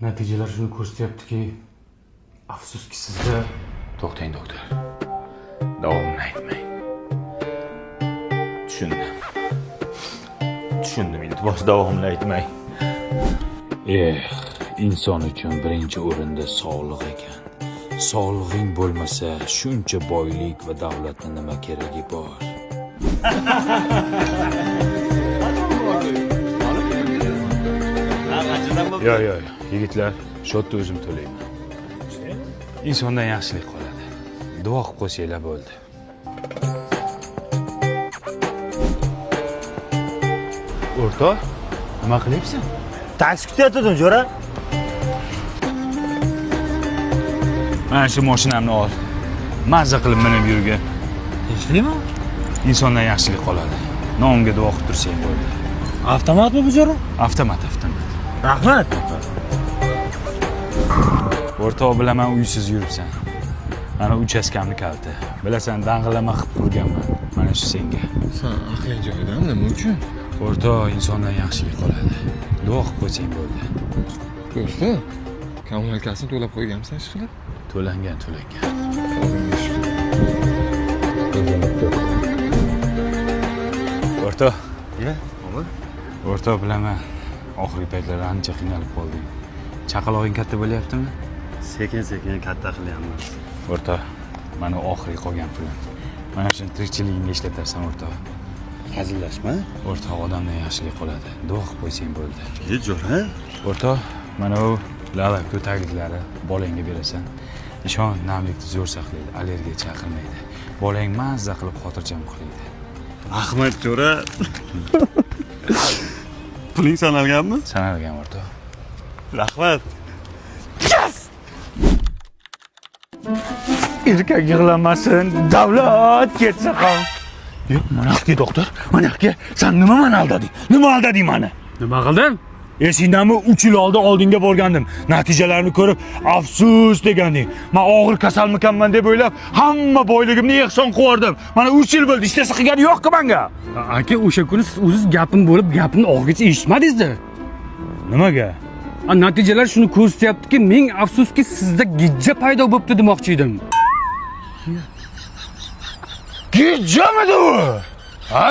Natijalar shuni ko'rsatyaptiki, afsuski sizda... To'xtang doktor. Davomini aytmang. Tushundim, iltimos davomini aytmang. Inson uchun birinchi o'rinda sog'liq ekan. Sog'lig'ing bo'lmasa, shuncha boylik va davlatning nima keragi bor? Yo, yigitlar, shodda o'zim to'layman. Insondan yaxshilik qoladi. Duo qilib qo'ysanglar bo'ldi. O'rtoq, nima qilyapsan? Taksi kutyapti, jo'ra. Mana shu mashinamni ol. Mazza qilib minib yurgin. Tinchlikmi? Insondan yaxshilik qoladi. Nomimga duo qilib tursang bo'ldi. Avtomatmi bu jo'ra? Avtomat. Rahmat. O'rtoq, bilaman uysiz yuribsan. Mana uchastkamni kaliti. Bilasan, dang'illama qilib qurganman. Mana shu senga. Sen aqling joyidan nima uchun? O'rtoq, insondan yaxshilik qoladi. Duo qilib qo'ysang bo'ldi. Do'sti, kommunalkasini to'lab qo'yganmisan ish qilib? To'langan. O'rtoq. O'rtoq, bilaman. Oxirgi paytlar ancha qiynalib qoldim. Chaqalog'ing katta bo'lyaptimi? Sekin katta qilyapman. O'rtoq, mana oxirgi qolgan pulim. Mana shuni tirikchiligingga ishlatarsan, o'rtoq. Hazillashma. O'rtoq, odamdan yaxshilik qoladi. Duo qilib qo'ysang bo'ldi. Jo'ra. O'rtoq, mana u lala ko'tagliklari bolangga berasan. Ishon, namlikni zo'r saqlaydi, allergiya chaqirmaydi. Bolang mazza qilib xotirjam uxlaydi. Rahmat, jo'ra. Puling sanalganmi? Sanalgan, o'rtoq. Rahmat. Erkak yig'lamasin, davlat ketsa ham. Yo'q, mana yoqqa doktor. Mana yoqqa. Sen nima meni aldading? Nima aldading meni? Nima qilding? Sendanmi 3 yil oldin oldinga borgandim. Natijalarni ko'rib, afsus deganding. Men og'ir kasalmikanman deb o'ylab, hamma boyligimni ehson qildim. Mana 3 yil bo'ldi, ishtasi qilgani yo'q-ku menga. Aka, o'sha kuni siz o'zingiz gapim bo'lib, gapimni oxirigacha eshitmadingiz-da. Nimaga? Natijalar shuni ko'rsatyaptiki, ming afsuski sizda gijja paydo bo'libdi demoqchi edim. Gijjamidi u? Ha?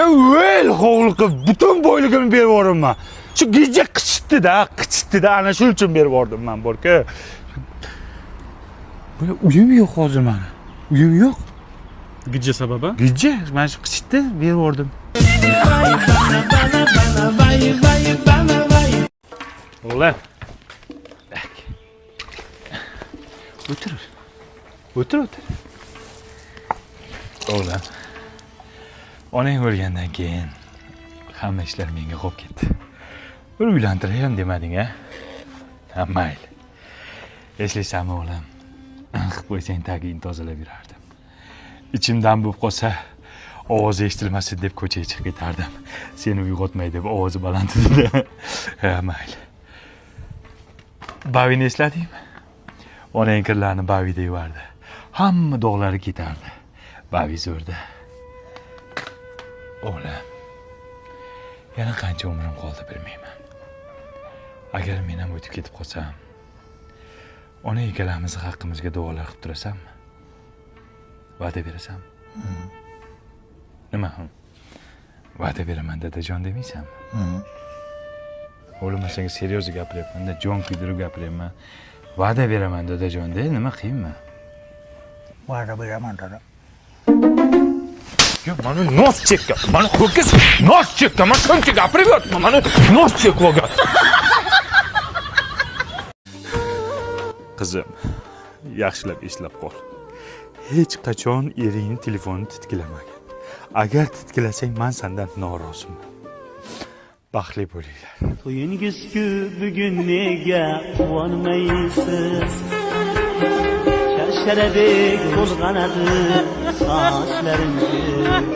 O'l hovliqib butun boyligimni berib yubordim. Shu gijja qichitdi-da, ana shuning uchun berib yubordim men borka. Buni uyim yo'q hozir meni. Uyim yo'q. Gijja sababi? Gijja, mana shu qichitdi, berib yubordim. O'g'lim. O'tir. O'g'lim. Onang o'lgandan keyin hamma ishlar menga qolib ketdi. Bir uylantiray ham demading-a? Ha, mayli. Eslaysanmi, o'g'lim? Qilib qo'ysang tagini tozalab yurardim. Ichimdan bo'lib qolsa, ovozi eshitilmasin deb ko'chaga chiqib ketardim. Seni uyg'otmay deb ovozi baland edi. Ha, mayli. Bavini esladingmi? Onang kirlarni bavida yuvardi. Hamma dog'lari ketardi. Bavi zo'rda. O'g'lim, yana qancha umrim qoldi bilmayman. Agar men ham o'tib ketib qolsam, ona ikkalamiz haqqimizga duolar qilib turasanmi? Va'da berasanmi? Nima? Va'da beraman dadajon demaysanmi? O'g'lim, men senga seryoz gapiryapman-da, jon kuydirib gapiryapman. Va'da beraman dadajon-da, nima qiyinmi? Va'da beraman dada. Yo, mana nos chekka. Mana ho'kiz nos chekka. Men shuncha gapirib yotibman. Mana nos chekib olgan. Qizim, yaxshilab eslab qol. Hech qachon eringning telefonini titkilamagan. Agar titkilasang, men sendan noroziman. Baxtli bo'linglar. To'yingiz-ku bugun nega quvonmaysiz? Sharabek bulg'anadi sochlaringiz.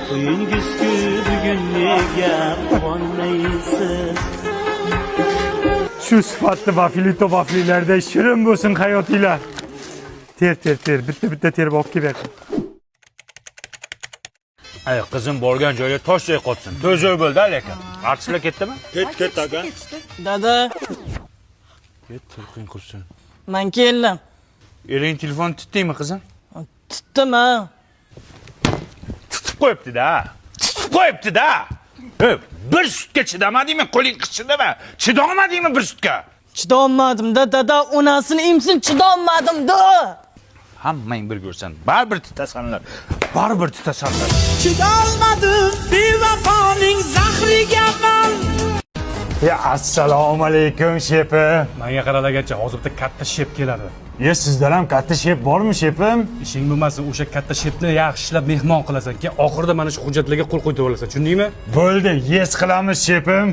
To'yingiz-ku bugun nega quvonmaysiz? Shu sifatli vafli-tovaflilarda shirin bo'lsin hayotinglar. Ter. Bitta terib olib kelib. Ay, qizim borgan joyga toshday qotsin. To'zoy bo'ldi lekin. Artistlar ketdimi? Ketdi aka. Dada, Ket, turqing qursin. men keldim. Ering telefon tutdingmi qizim? Tutdim ha. Tutib qo'yibdi-da. Tutib qo'yibdi-da. Bir sutga chidamadingmi? Qo'ling qichidimi? Chidolmadingmi bir sutga? Chidolmadim-da, dada, onasini emsin chidolmadim-da. Hammang bir ko'rsan, baribir tutasanlar. Baribir tutasanlar. Chidolmadim bevafoning zahriga man. Ya assalomu alaykum shepim. Menga qaralagancha hozirda katta shep keladi. Ya sizda ham katta shep bormi shepim? Ishing bo'lmasa o'sha katta shepni yaxshilab mehmon qilasan, keyin oxirida mana shu hujjatlarga qo'l qo'yib olasan, tushundingmi? Bo'ldi, yes qilamiz shepim.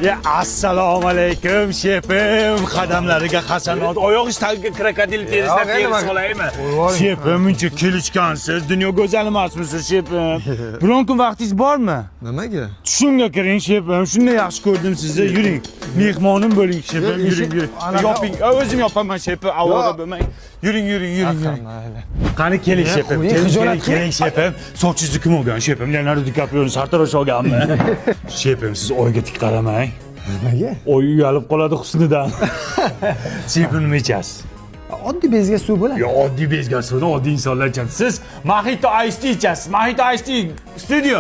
Ya assalomu alaykum shepim. Qadamlariga hasanot, oyog'i tagiga krokodil terisidan terib solaymi? Shepim, muncha kelishgansiz, dunyo go'zal emasmisiz shepim? Biron kun vaqtingiz bormi? Nimaga? Tushimga kiring shepim. Shunday yaxshi ko'rdim sizni. Yuring. Mehmonim bo'ling shepim. Yuring. Yoping. O'zim yopaman shepim. Avoda bo'lmang. Yuring. Qani keling shepim. Keling shepim. Sochingizni kim olgan shepim? Leonardo DiCaprio'ni sartarosh olganmi? Shepim, siz oyga tik qaramang. Nimaga? Oy uyalib qoladi husnidan. Shepim nima ichasiz? Oddiy bezga suv bo'ladi. Yo, oddiy bezgan suvni oddiy insonlar ichadi. Siz Mojito Ice Tea ichasiz. Mojito Ice Tea studio.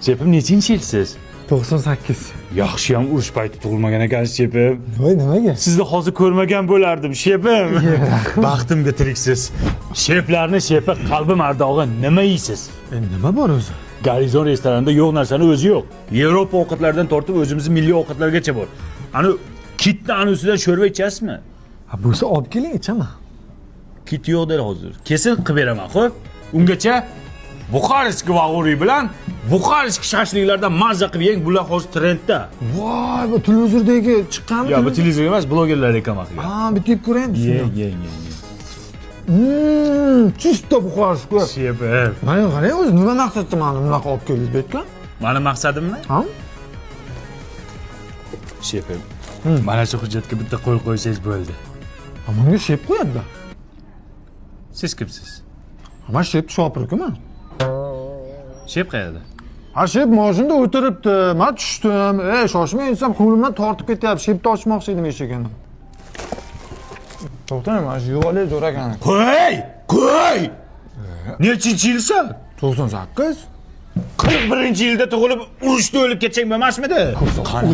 Shepim, nechinchi yilsiz? 98. Yaxshi ham urush payti tug'ilmagan ekansiz shepim. Voy, nimaga? Sizni hozir ko'rmagan bo'lardim shepim. Baxtimga tiriksiz. Sheplarni shepi qalbim ardog'i nima yeysiz? Nima bor o'zi? Garizon restoranida yo'q narsani o'zi yo'q. Yevropa ovqatlaridan tortib o'zimizni milliy ovqatlargacha bor. Ani kitni anusidan sho'rva ichasizmi? Ha, bo'lsa olib keling, ichaman. Kit yo'q der hozir. Kesin qilib beraman, xo'p? Ungacha Buxarestki vag'uri bilan Buxarestki shashliklardan mazza qilib yeng, bular hozir trendda. Voy, bu televizordagi chiqqanmi? Yo, bu televizor emas, blogerlar reklama qilgan. Ha, bitta yeb ko'raymi? Yeng. Chista Buxarestki. Shepim. Mana qarang, o'zi nima maqsadda meni bunaqa olib keldingiz bu yerga? Mani maqsadimmi? Ha? Shepim. Mana shu hujjatga bitta qo'l qo'ysangiz bo'ldi. Menga shep qo'yadi-da. Siz kimsiz? Men shep shopirkuman. Shep qayerda? Ha, shep mashinada o'tiribdi. Men tushdim. Shoshmay insam qo'limdan tortib ketyapti. Shepni ochmoqchi edim eshigini. To'xtang, mana shu yo'li zo'r ekan. Qo'y! Nechinchi yilsan? 98. 41-yilda tug'ilib, urushda o'lib ketsang bo'lmasmidi? Qani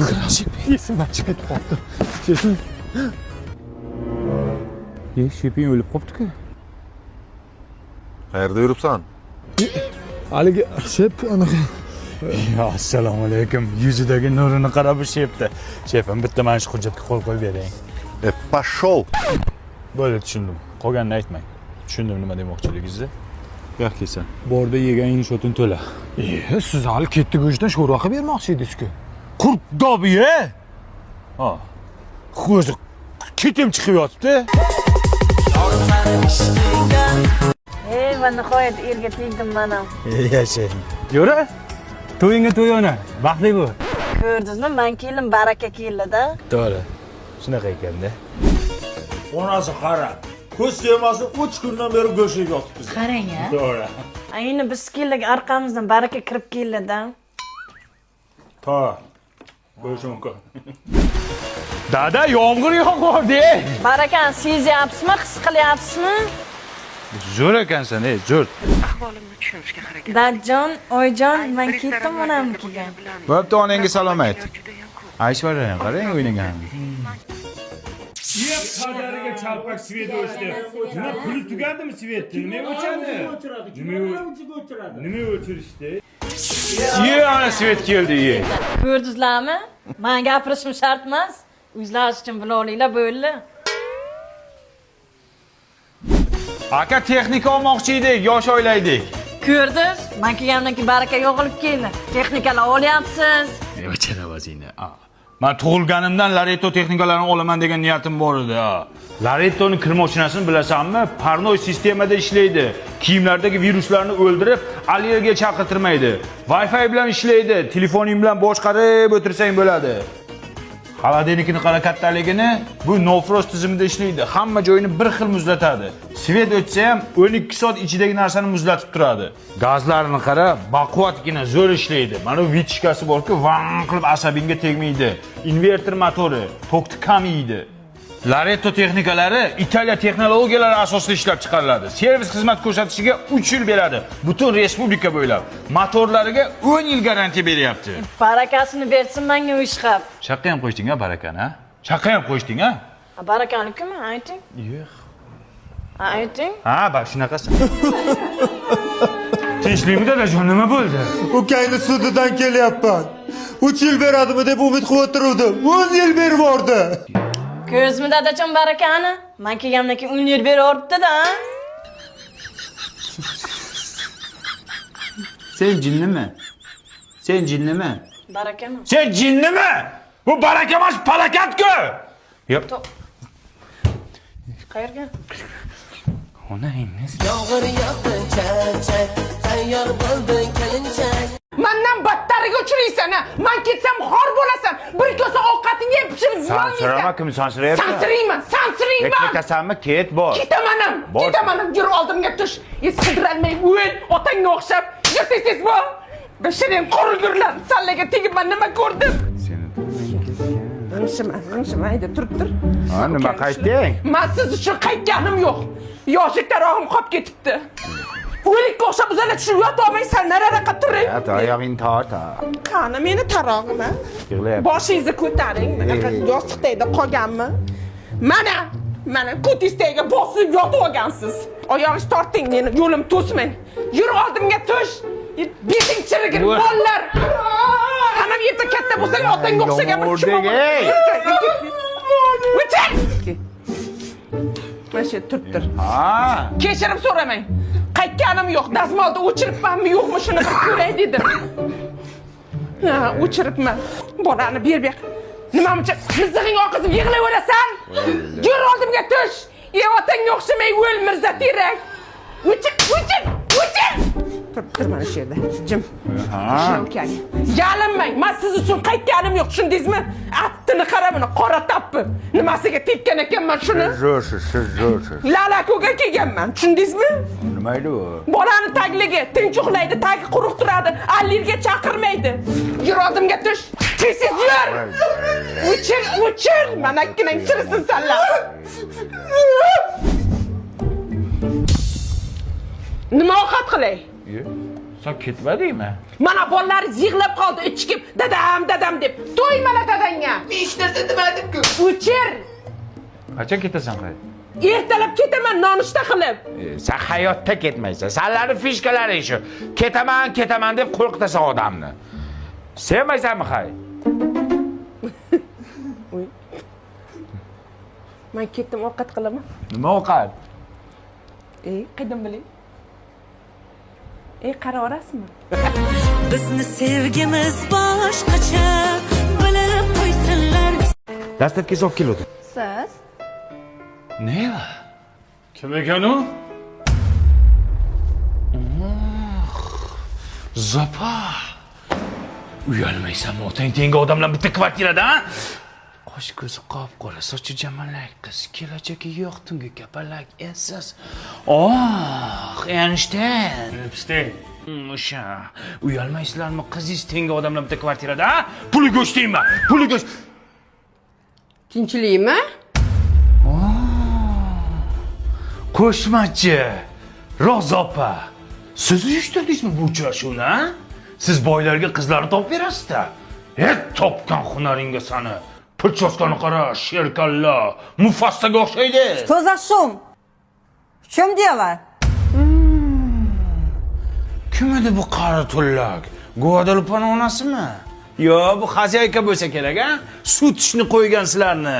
Esimdan chiqib qoldi. Shepim. Sheping o'lib qopti-ku. Qayerda yuribsan? Haligi shep anaqa. Assalomu alaykum. Yuzidagi nurini qarab shepdi. Shepim, bitta mana shu hujjatga qo'l qo'yib bering. Pashol. Bo'ldi, tushundim. Qolganini aytmang. Tushundim nima demoqchiligingizni. Yo'q kelsan. Borda yegan inshotini to'la. Siz hali ketdi go'shtdan sho'rva qilib bermoqchi edingiz-ku. Qurt dobi-ye? Ha. O'zi ketim chiqib yotibdi. Va nihoyat erga tegdim mana. Yashang. Yura. To'yingga to'y ona. Baxtli bo'l. Ko'rdingizmi? Men kelin baraka keldi-da. To'g'ri. Shunaqa ekanda. Onasi qara. Ko'z tegmasi 3 kundan beri go'shiga yotibmiz. Qarang-a. To'g'ri. Ayni biz keldik orqamizdan baraka kirib keldi-da. Ta. Bo'lishi mumkin. Dada, yomg'ir yog'yapti. Barakani sezyapsizmi, his qilyapsizmi? Zo'r ekansan, zo'r. Dadjon, oyijon, men ketdim onamnikiga. Bo'pti, onangga salom ayt. Ayshvarani qarang o'ynagan. Yep, qadariga chalpak svet o'chdi. Nima puli tugadimi svetni? Nima o'chadi? Nima o'chirishdi? Ye, ana svet keldi, ye. Ko'rdingizlarmi? Men gapirishim shart emas. O'zlaringiz uchun bilolinglar bo'ldi. Aka texnika olmoqchi edik, yosh oilaydik. Ko'rdingiz? Men kelgandan keyin baraka yog'ilib keldi. Texnikalar olyapsiz. O'chara vazina. Men tug'ilganimdan Lareto texnikalarini olaman degan niyatim bor edi. Laretoning kir mashinasini bilasanmi? Parnoy sistemada ishlaydi. Kiyimlardagi viruslarni o'ldirib, allergiya chaqirtirmaydi. Wi-Fi bilan ishlaydi. Telefoning bilan boshqarib o'tirsang bo'ladi. Xolodilnikning qara kattaligini bu nofrost tizimida ishlaydi. Hamma joyini bir xil muzlatadi. Svet o'tsa ham 12 soat ichidagi narsani muzlatib turadi. Gazlarini qara, baquvvatgina zo'r ishlaydi. Mana bu vitishkasi bor-ku, vang qilib asabingga tegmaydi. Inverter motori tokni kamaydi. Laretto texnikalari Italiya texnologiyalari asosida ishlab chiqariladi. Servis xizmat ko'rsatishiga 3 yil beradi. Butun respublika bo'ylab. Motorlariga 10 yil garantiya beryapti. Barakasini bersin menga u ish qilib. Shaqqa ham qo'yshding-a barakani, ha? Shaqqa ham qo'yshding-a? Barakaliku-mi? Ayting. Yo'q. Ayting. Ha, bak shunaqasi. Tinchlikmi dadajon, nima bo'ldi? Ukangni sudidan kelyapman. 3 yil beradimi deb umid qilib o'tiruvdim. 10 yil berib yubordi. Ko'zmi dadajon barakani? Men kelgandan keyin 10 yil berib-da. Sen jinnimi? Sen jinnimi? Barakami? Sen jinnimi? Bu baraka emas, palakat-ku. Yop. Qayerga? Onangiz. Mendan battariga uchraysan. Men ketsam xor bo'lasan. Bir kosa ovqatingni yeb pishirib Sansirama kim sansirayapti? Sansirayman. Ketasanmi? Ket bor. Ketamanam. Yur oldimga tush. Sidiralmay o'l, otangga o'xshab. Yurtisiz bu. Bishiring qurgurlar. Sallaga tegib men nima ko'rdim? G'ingshima, tur. Ha, nima qaytding? Men siz uchun qaytganim yo'q. Yoshlik tarog'im qolib ketibdi. O'likka o'xshab o'zinglar tushib yotolmaysan, nariroqqa turing. Oyog'ing torta. Qani meni tarog'im. Yig'layapti. Boshingizni ko'taring. Bunaqa yostiqda qolganmi? Mana ko'tingizga bosib yotib olgansiz. Oyog'ingizni torting, meni yo'lim to'smang. Yur oldimga tush. Beting chirigir bollar. Sanam yerda katta bo'lsang otangga o'xshagan bir O'chang! Mana shu turibdir. Ha. Kechirim so'ramang. Qaytganim yo'q. Dazmolda o'chiribmanmi yo'qmi shuni bir ko'ray dedim. Ha, o'chiribman. Bolani ber. Nima uchun mizig'ing oqizib yig'layverasan? Yur oldimga tush. Otangga o'xshamay o'l mirza terak. O'chir. Tur mana shu yerda. Jim. Ha. Yalinmang. Men siz uchun qaytganim yo'q, tushundingizmi? Attini qara buni, qora tappi. Nimasiga tekkan ekanman shuni? Zo'rsiz. Lalako'ga kelganman, tushundingizmi? Nima edi u? Bolani tagligi, tinch uxlaydi, tagi quruq turadi, allergiya chaqirmaydi. Yur oldimga tush. Tezsiz yur. O'chir. Mana ikkinang chirisin sanlar. Nima ovqat qilay? Sen ketmadingmi? Mana bolalaringiz yig'lab qoldi, ichkib, dadam deb. To'ymala dadangga. Hech narsa demadim-ku. O'chir. Qachon ketasan qay? Ertalab ketaman nonushta qilib. Sen hayotda ketmaysan. Senlarning fishkalaring shu. Ketaman deb qo'rqitasan odamni. Sevmaysanmi qay? Men ketdim ovqat qilaman. Nima ovqat? Qaydan bilay? Qara orasizmi? Bizni sevgimiz boshqacha bilib qo'ysinlar. Dastlabki olib keluvdi. Siz? Nima? Kim ekan u? Zopa. Uyalmaysanmi? Otang tengi odamlar bitta kvartirada, ha? Qosh ko'zi qop-qora, sochi jamalak qiz, kelajagi yo'q, tungi kapalak esiz. Einstein. O'sha. Uyalmaysizlarmi? Qizingiz tengi odamlar bitta kvartirada, ha? Puli go'shtingmi? Puli go'sht. Tinchlikmi? Qo'shmachi. Rozopa. Siz uyushtirdingizmi bu uchrashuvni, ha? Siz boylarga qizlarni topib berasiz-da. Topgan hunaringga sani. Pulchoskani qara, sherkalla, Mufassaga o'xshaydi. Что за шум? В чем дело? Kim edi bu qari tullak? Guadalupaning onasimi? Yo, bu xazayka bo'lsa kerak, ha? Sut ishni qo'ygan sizlarni.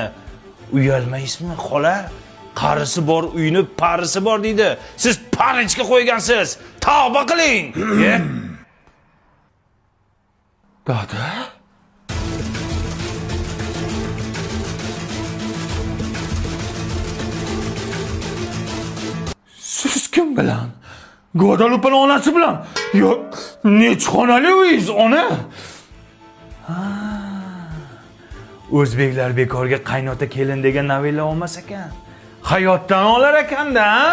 Uyalmaysizmi, xola? Qarisi bor uyni parisi bor deydi. Siz parichga qo'ygansiz. Tavba qiling. Dada? Siz kim bilan? Guadalupaning onasi bilan? Yo, nechxonali uyingiz, ona? O'zbeklar bekorga qaynota kelin degan novella olmas ekan. Hayotdan olar ekanda, ha?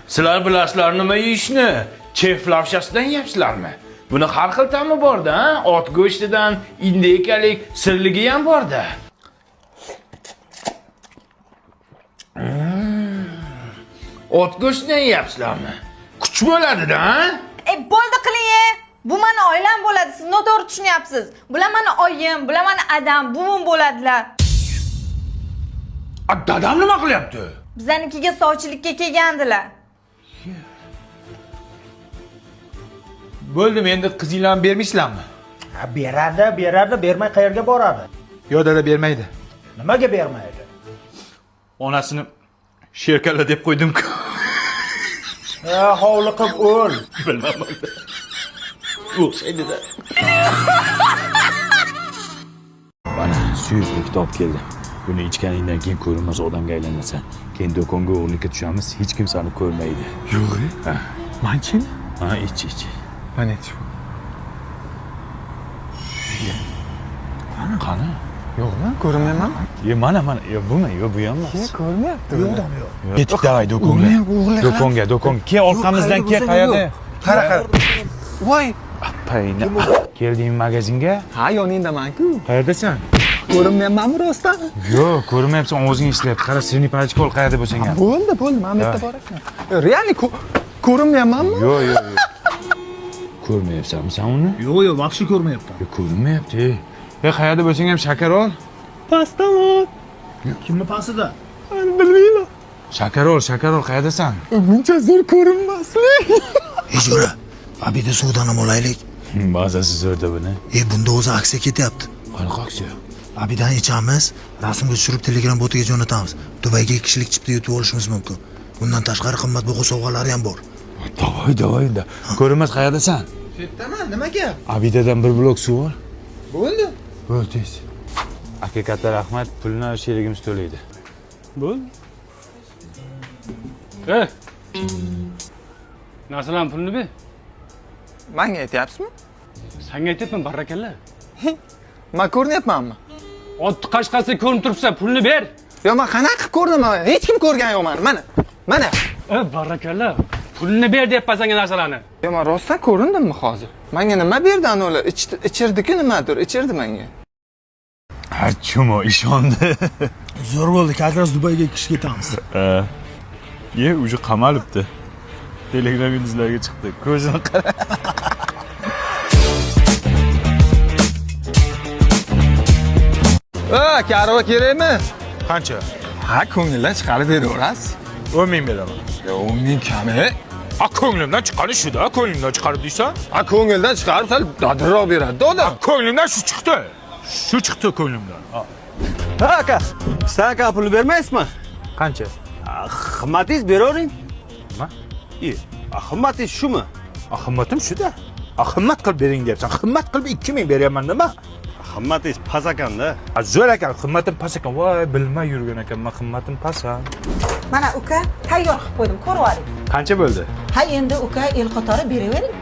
Sizlar bilasizlar nima yeyishni? Chef lavshasidan yeyapsizlarmi? Buni har xil ta'mi bor-da, ha? Ot go'shtidan indekalik sirligi ham bor-da. Ot go'shtidan yeyapsizlarmi? Kuch bo'ladi-da, ha? Bo'ldi qiling. Bu meni oilam bo'ladi. Siz noto'g'ri tushunyapsiz. Bular meni oyim, bular meni adam, buvim bo'ladilar. Dadam nima qilyapti? Bizanikiga sovchilikka kelgandilar. Bo'ldimi, endi qizinglarni bermaysizlarmi? Beradi, bermay qayerga boradi? Yo, dada bermaydi. Nimaga bermaydi? Onasini sherkalla deb qo'ydim-ku. Hovliqib o'l. Bilmadim. O'xshaydi-da. Mana suyuqlik topib keldim. Buni ichganingdan keyin ko'rinmas odamga aylanasan. Keyin do'konga o'g'irlikka tushamiz, hech kim seni ko'rmaydi. Yo'q. Ha. Manchimi? Ha, ich. Mana ichib. Qani? Yo'qmi? Ko'rmayman. Mana. Yo, bu ham emas. Ko'rmayapti. Yo'q. Ketdik, davay do'konga. Do'konga. Keyin orqamizdan kel, qayerda? Qara. Voy, Payna. Keldingmi magazinga? ha yoningdaman-ku. Qayerdasan? Ko'rinmayapmanmi rostdan? Yo'q, ko'rmayapsan, ovozing ishlayapti. Qara, seni paychka ol, qayerda bo'lsang ham. Bo'ldi, men bu yerda bor ekan. Realni ko'rinmayapmanmi? Yo'q. Ko'rmayapsanmi sen uni? Yo'q, vaqti ko'rmayapti. Ko'rinmayapti. Qayerda bo'lsang ham shakar ol. Pastdan ol. Kimni pasida? Bilmayman. Shakar ol, qayerdasan? Buncha zo'r ko'rinmaslik. Hijra. Abida suvdan ham olaylik. Bazasi zo'rda buni. Bunda o'zi aksiya ketyapti. Qanaqa aksiya? Abidan ichamiz, rasmga tushirib Telegram botiga jo'natamiz. Dubayga 2 kishilik chipta yutib olishimiz mumkin. Bundan tashqari qimmatbaho sovg'alari ham bor. Davay. Ko'rinmas, qayerdasan? Shu yerdaman, nima gap? Abidadan bir blok suv ol. Bo'ldi. Tez. Aka, katta rahmat, pulni sherigimiz to'laydi. Bo'ldi. Narsalarni pulni ber. Menga aytyapsizmi? Senga aytyapman, barakalla. Men ko'rinyapmanmi? Ot qashqasi ko'rinib turibsan, pulni ber. Yo, men qanaqa ko'rdim? Hech kim ko'rgan yo'q meni. Mana. Barakalla. Pulni ber deyapman senga narsalarni. Yo, men rostdan ko'rindimmi hozir? Menga nima berdi ular? Ichirdi-ku nimadir, ichirdi menga. Chumo ishondi. Zo'r bo'ldi, как раз Dubayga 2 kishi ketamiz. Uje qamalibdi. Telegram yulduzlarga chiqdi. Ko'zini qara. Karva kerakmi? Qancha? Ha, ko'ngildan chiqarib beraverasiz. 10 ming beraman. Yo, 10 ming kami. Ko'nglimdan chiqari shu-da, ko'nglimdan chiqarib deysan? Ko'ngildan chiqarib sal dadilroq beradi-da odam. Ko'nglimdan shu chiqdi. Shu chiqdi ko'nglimdan. Ha aka, siz aka pul bermaysizmi? Qancha? Qimmatingiz beravering. Nima? Qimmatingiz shumi? Qimmatim shu-da. Qimmat qilib bering deyapsan. Qimmat qilib 2 ming beryapman nima? Qimmatingiz past ekanda. Zo'r ekan, qimmatim past ekan. Voy, bilmay yurgan ekanman, qimmatim past. Mana uka tayyor qilib qo'ydim, ko'rib oling. Qancha bo'ldi? Ha, endi uka el qatori beravering.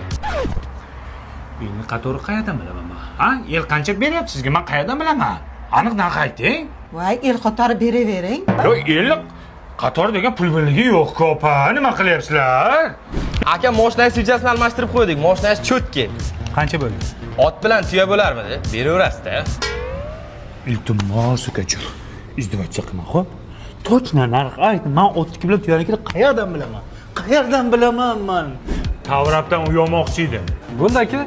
Elni qatori qayerdan bilaman men? Ha, el qancha beryapti sizga? Men qayerdan bilaman? Aniq narx ayting. Voy, el qatori beravering. Yo, el qator degan pul birligi yo'q-ku, opa. Nima qilyapsizlar? Aka, mashinangiz sujasini almashtirib qo'ydik. Mashinangiz cho'tki. Qancha bo'ldi? Ot bilan tuya bo'larmidi? Beraverasiz-da. Iltimos ukajon. Izdivojcha qilma, xo'p? Точно narx ayt. Men otniki bilan tuyanikini qayerdan bilaman? Qayerdan bilaman men? Tavrabdan uyomoqchi edim. Bo'ldi aka.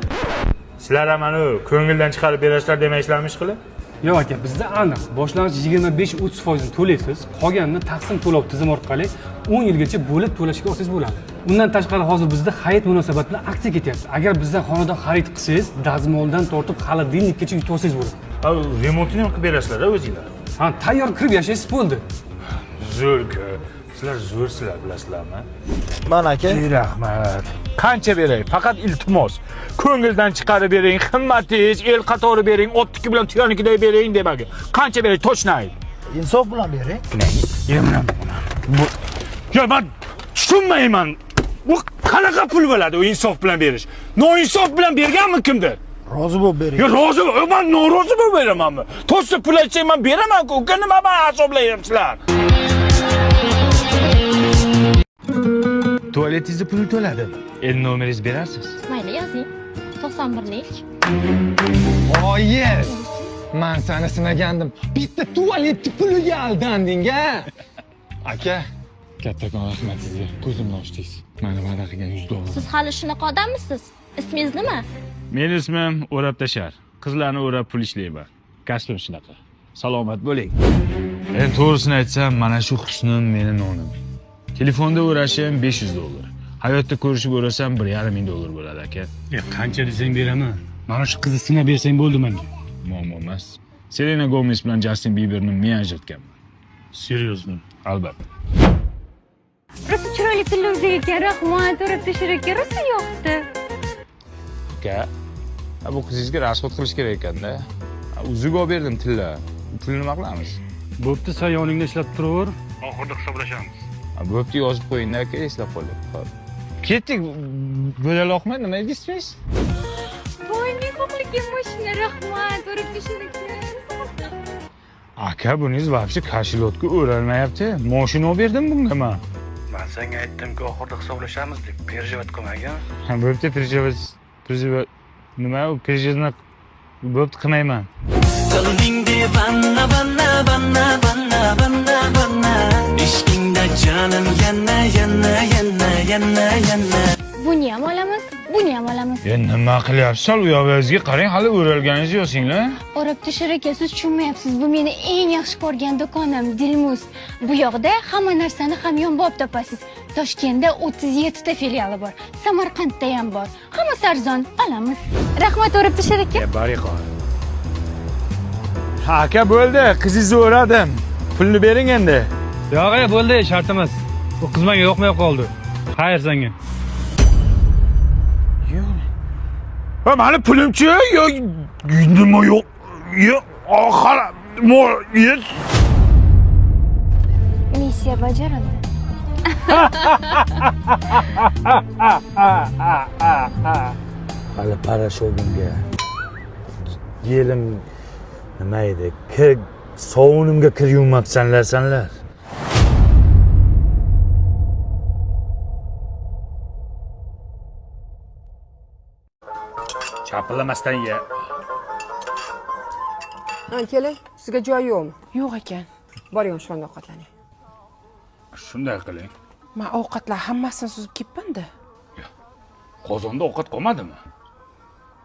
Sizlar ham mana ko'ngildan chiqarib berasizlar demaysizlarmi ish qilib? Yo'q aka, bizda aniq boshlang'ich 25-30% ni to'laysiz, qolganini taqsim to'lov tizimi orqali 10 yilgacha bo'lib to'lashga olsangiz bo'ladi. Undan tashqari hozir bizda xarid munosabati bilan aksiya ketyapti. Agar bizdan xonadon xarid qilsangiz, dazmoldan tortib xolodilnikgacha yutib olsangiz bo'ladi. Remontini ham qilib berasizlar-da o'zingizlar. Ha, tayyor kirib yashaysiz bo'ldi. Zo'r-ku. Sizlar zo'rsizlar, bilasizlarmi? Mana aka. Rahmat. Qancha beray? Faqat iltimos. Ko'ngildan chiqarib bering, qimmatingiz, el qatori bering, otniki bilan tuyanikiday bering demaga. Qancha beray? Точно ayt. Insof bilan bering. Yo, men tushunmayman. Bu qanaqa pul bo'ladi u insof bilan berish? Noinsof bilan berganmi kimdir? Rozi bo'lib bering. Yo rozi, men norozi bo'lib beramanmi? To'g'risi pul aytsang men beraman-ku. Uka nima men hisoblayapsizlar? Tualetingizda pul to'ladi. Endi nomeringizni berarsiz. Mayli, yozing. 91lik. Oyi, men seni sinagandim. Bitta tualet puliga aldanding-a? Aka, kattakon rahmat sizga. Ko'zimni ochdingiz. Mana va'da qilgan $100. Siz hali shunaqa odammisiz? Ismingiz nima? Meni ismim O'rab Tashar. Qizlarni o'rab pul ishlayman. Kasbim shunaqa. Salomat bo'ling. Endi to'g'risini aytsam, mana shu husnim meni nonim. Telefonda o'rashim $500. Hayotda ko'rishib o'rasam $1,500 bo'ladi, aka. Qancha desang beraman. Mana shu qizni sinab bersang bo'ldi menga. Muammo emas. Selena Gomez bilan Justin Bieberni men ajratganman. Seriozmi? Albatta. Rosa chiroyli tilingizga rahmat, O'rab Tashar aka, rosa yoqdi. Aka, bu qizingizga rasxod qilish kerak ekanda. Uziga olib berdim tilla. Pulni nima qilamiz? Bo'pti, sen yoningda ishlab turaver. Oxirida hisoblashamiz. Bo'pti, yozib qo'ying aka, eslab qolib. Ketdik. Bo'laloqmi? Nima deysiz? Voy, mehmonlarga mashina rahmat, O'rab Tashar aka. Aka, buningiz вообще kashilotga o'ralmayapti. Mashina olib berdim bunga men. Men senga aytdim-ku, oxirida hisoblashamiz deb. Perjevat qilmagan. Ha, bo'pti, perjevat nima u perjevat bo'pti qilmayman. Qalbingda banna banna banna banna banna banna ishqingda jonim yana Buni ham olamiz, buni ham olamiz. Endi nima qilyapsiz? U yog'ingizga qarang, hali o'ralganingizni yozinglar. O'rab Tashar aka, siz tushunmayapsiz. Bu meni eng yaxshi ko'rgan do'konim Dilmuz. Bu yoqda hamma narsani hamyonbop topasiz. Toshkentda 37 ta filiali bor. Samarqandda ham bor. Hammasi arzon, olamiz. Rahmat O'rab Tashar aka. Bariqo. Aka bo'ldi, qizingizni o'radim. Pulni bering endi. Yo'q, bo'ldi, shart emas. Bu qiz menga yoqmay qoldi. Xayr senga. Ha, mani pulimchi? Yo, nima yo'q? Yo, oxir yes. Missiya bajarildi. Hali parashogimga yelim nima edi? Kir sovunimga kir yuvmabsanlar. Chapillamasdan ye. Keling, sizga joy yo'qmi? Yo'q ekan. Boring, shunda ovqatlaning. Shunday qiling. Men ovqatlar hammasini suzib ketdim-da. Qozonda ovqat qolmadimi?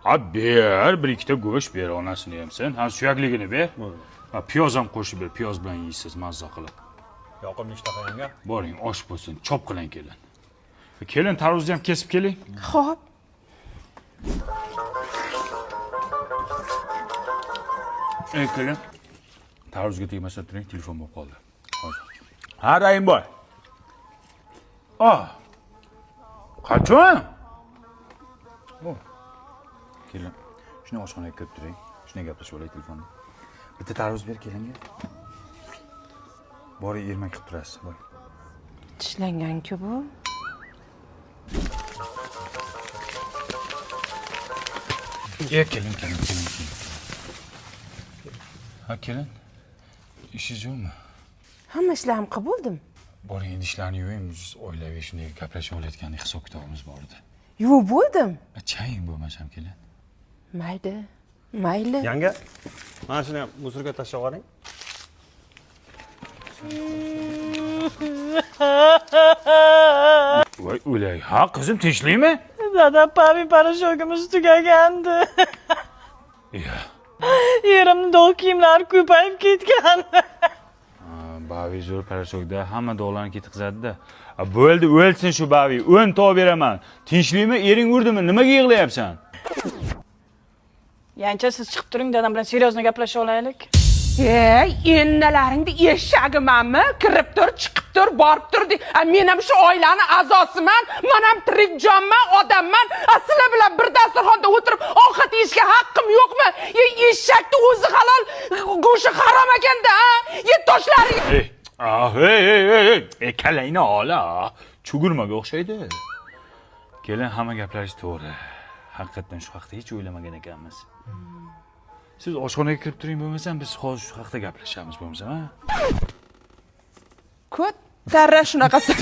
Ha, ber, bir ikkita go'sht ber, onasini ham sen. Ha, suyakligini ber. Ha, piyoz ham qo'shib ber, piyoz bilan yeysiz mazza qilib. Yoqimli ishtaha yanga. Boring, osh bo'lsin, chop qiling kelin. Kelin, tarvuzni ham kesib keling. Xo'p. Kelin. Tarvuzga tegmasa turing, telefon bo'lib qoldi. Hozir. Ha, Rayimboy. Qachon? Kelin, shuni oshxonaga kirib turing. Shuni gaplashib olay telefonda. Bitta tarvuz ber kelinga. Boring, ermak qilib turasiz, boring. Tishlangan-ku bu. Kelin. Ha, kelin. Ishingiz yo'qmi? Hamma ishlarim qilib bo'ldim. Boring, endi ishlarni yuving, biz oilaviy shunday gaplashib olayotgan hisob kitobimiz bor edi. Yuvib bo'ldim. Chang bo'lmasam kelin. Mayli. Yanga, mana shuni ham musorga tashlab yuboring. Voy, o'lay. Ha, qizim, tinchlikmi? Dada, pavi parashogimiz tugagandi. Ya. Yerimni dog' kiyimlari ko'payib ketgan. Bavi zo'r parashogda hamma dog'larni ketkazadi-da. Bo'ldi, o'lsin shu Bavi. 10 ta beraman. Tinchlikmi? Ering urdimi? Nimaga yig'layapsan? Yancha siz chiqib turing, dadam bilan seriyozno gaplashib olaylik. Ennalaringda eshagimanmi? Kirib tur, chiqib tur, borib tur. Men ham shu oilani a'zosiman. Men ham tirik jonman, odamman. Sizlar bilan bir dasturxonda o'tirib ovqat yeyishga haqqim yo'qmi? Eshakni o'zi halol, go'shti harom ekanda, ha? Toshlaring. Kalangni ola. Chugurmaga o'xshaydi. Kelin, hamma gaplaringiz to'g'ri. Haqiqatdan shu haqda hech o'ylamagan ekanmiz. Siz oshxonaga kirib turing bo'lmasam, biz hozir shu haqda gaplashamiz bo'lmasam, ha? Ko'tarra shunaqasi.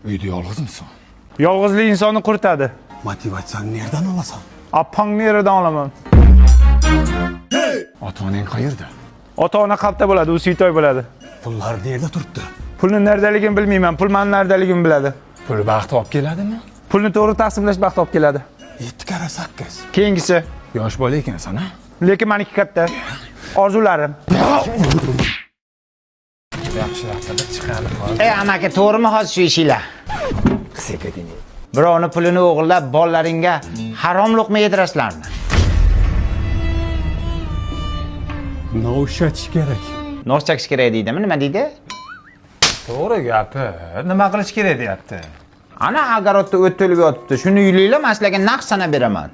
Uyda yolg'izmisan? Yolg'izlik insonni quritadi. Motivatsiyani nerdan olasan? Appangni yeridan olaman. Ota-onang qayerda? Ota-ona qalbda bo'ladi, u suytoy bo'ladi. Pullar nerda turibdi? Pulni nerdaligini bilmayman, pul meni nerdaligimni biladi. Pul baxt olib keladimi? Pulni to'g'ri taqsimlash baxt olib keladi. 7 kara 8. Keyingisi, Yosh bola ekansan, ha? lekin meniki katta. Orzularim. Amaki, to'g'rimi hozir shu ishinglar? Birovni pulini o'g'irlab, bolalaringga harom luqma yedirasizlarmi? No'shatish kerak. Nos chakish kerak deydimi? Nima deydi? To'g'ri gapi. Nima qilish kerak deyapti? Ana agarotda o't to'lib yotibdi. Shuni yulinglar, men sizlarga naqd sanab beraman.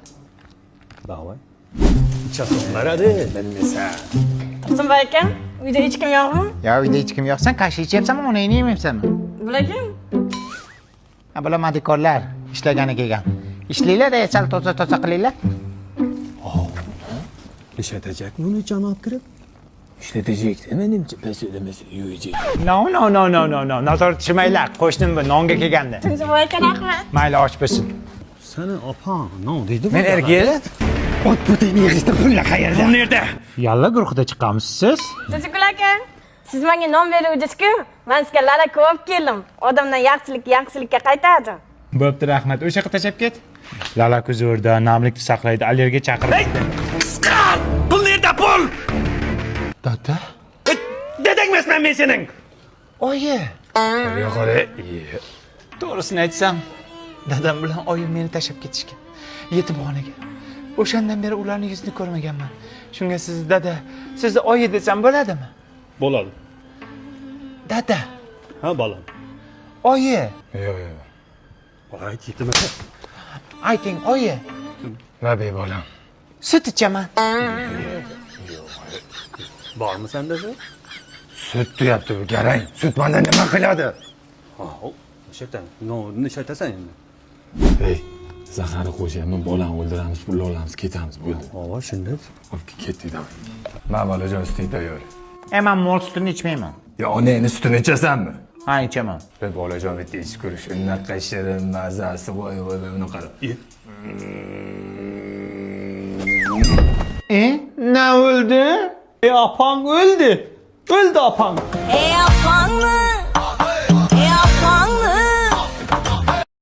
Tursunboy aka, uyda hech kim yo'qmi? Ya uyda hech kim yo'qsan, qashsha ichyapsanmi, onangni yemayapsanmi? Bular kim? Ha, bular madikorlar, ishlagani kelgan. Ishlanglar, sal toza qilinglar. Ishlatajakmi uni janob kirib? Ishlatajakda menimcha masalamasi yo'qajak. No. Notortishmanglar, qo'shnim bu nonga kelganda. Tursunboy aka, rahmat. Mayli, och bo'lsin. Sani opang non deydi. Men erga ot butini yig'ishda pullar qayerda? Bu yerda. Yalla guruhida chiqqanmisiz siz? Tursunboy aka, siz menga non beruvdingiz-ku, men sizga lala ko'p keldim. Odamdan yaxshilikka qaytadi. Bo'pti, rahmat. O'sha yoqqa tashab ket. Lala ko'zorda namlikni saqlaydi, allergiya chaqiradi. Qisqart! Pul nerda pul? Dada. Dedang emasman men sening. Oyi. Yo'g'ore. To'g'risini aytsam, dadam bilan oyim meni tashab ketishgan. Yetimxonaga. O'shandan beri ularning yuzini ko'rmaganman. Shunga siz dada, sizni oyi desam bo'ladimi? Bo'ladi. Dada. Ha, bolam. Oyi. Yo'q. Ayt, yetimi. Ayting, oyi. Nabi bolam. Sut ichaman. Bormi senda shu? Sut deyapti bu garang. Sut mendan nima qiladi? Ha, o'sha yerdan. Nonni ishlatasan endi. Ey, zahari qo'shyapman, bolani o'ldiramiz, pul olamiz, ketamiz, bo'ldi. Ha, shunday. Olib ket dedim. Men bolajon suting tayyor. Men mol sutini ichmayman. Yo, onangni sutini ichasanmi? Ha, ichaman. Ben bolajon bitta ichib ko'rish, unaqa shirin mazasi voy uni qarab. Ne oldu? Apang öldü. Öldü apang. Ey apangni